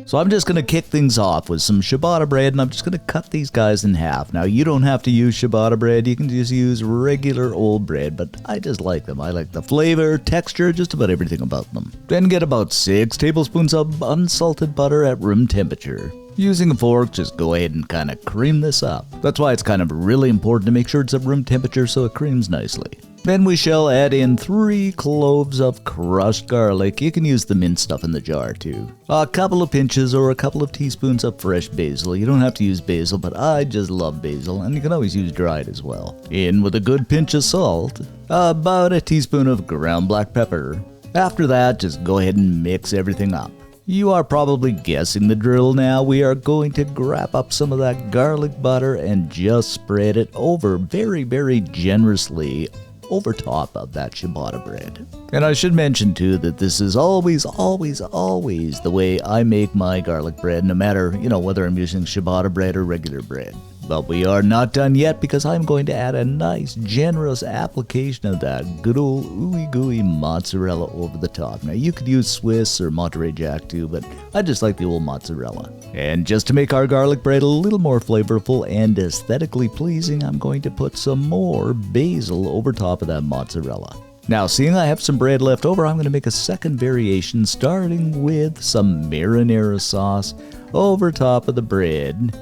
So I'm just going to kick things off with some ciabatta bread, and I'm just going to cut these guys in half. Now, you don't have to use ciabatta bread. You can just use regular old bread, but I just like them. I like the flavor, texture, just about everything about them. Then get about 6 tablespoons of unsalted butter at room temperature. Using a fork, just go ahead and kind of cream this up. That's why it's kind of really important to make sure it's at room temperature so it creams nicely. Then we shall add in 3 cloves of crushed garlic. You can use the minced stuff in the jar too. A couple of pinches or a couple of teaspoons of fresh basil. You don't have to use basil, but I just love basil, and you can always use dried as well. In with a good pinch of salt, about a teaspoon of ground black pepper. After that, just go ahead and mix everything up. You are probably guessing the drill now. We are going to grab up some of that garlic butter and just spread it over very, very generously over top of that ciabatta bread. And I should mention too that this is always the way I make my garlic bread, no matter, whether I'm using ciabatta bread or regular bread. But we are not done yet, because I'm going to add a nice generous application of that good old ooey gooey mozzarella over the top. Now you could use Swiss or Monterey Jack too, but I just like the old mozzarella. And just to make our garlic bread a little more flavorful and aesthetically pleasing, I'm going to put some more basil over top of that mozzarella. Now, seeing I have some bread left over, I'm going to make a second variation, starting with some marinara sauce over top of the bread.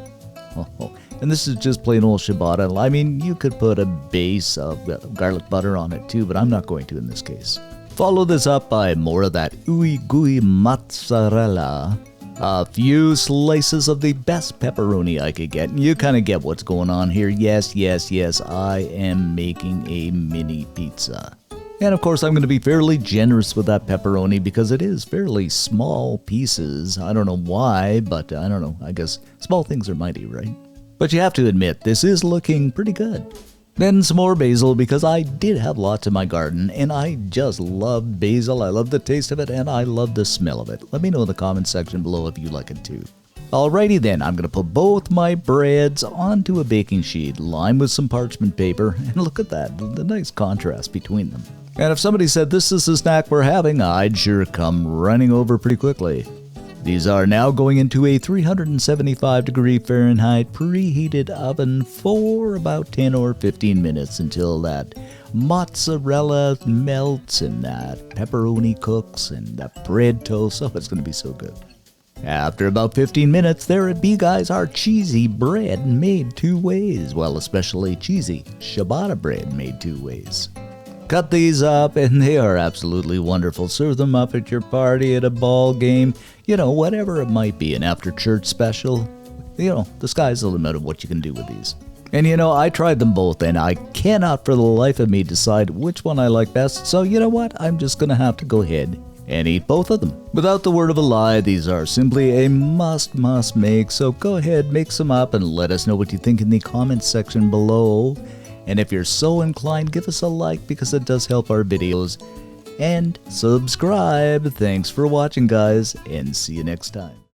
And this is just plain old ciabatta. I mean, you could put a base of garlic butter on it too, but I'm not going to in this case. Follow this up by more of that ooey gooey mozzarella. A few slices of the best pepperoni I could get. And you kind of get what's going on here. Yes, I am making a mini pizza. And of course, I'm going to be fairly generous with that pepperoni because it is fairly small pieces. I don't know why, but I don't know. I guess small things are mighty, right? But you have to admit, this is looking pretty good. Then some more basil, because I did have lots in my garden, and I just love basil. I love the taste of it, and I love the smell of it. Let me know in the comment section below if you like it too. Alrighty then, I'm going to put both my breads onto a baking sheet, lined with some parchment paper, and look at that, the nice contrast between them. And if somebody said this is the snack we're having, I'd sure come running over pretty quickly. These are now going into a 375 degree Fahrenheit preheated oven for about 10 or 15 minutes until that mozzarella melts and that pepperoni cooks and that bread toast. Oh, it's going to be so good. After about 15 minutes, there it be, guys, our cheesy bread made 2 ways. Well, especially cheesy ciabatta bread made 2 ways. Cut these up, and they are absolutely wonderful. Serve them up at your party, at a ball game, whatever it might be, an after-church special. The sky's the limit of what you can do with these. And I tried them both, and I cannot for the life of me decide which one I like best. So you know what? I'm just going to have to go ahead and eat both of them. Without the word of a lie, these are simply a must make. So go ahead, make some up, and let us know what you think in the comments section below. And if you're so inclined, give us a like because it does help our videos. And subscribe. Thanks for watching, guys, and see you next time.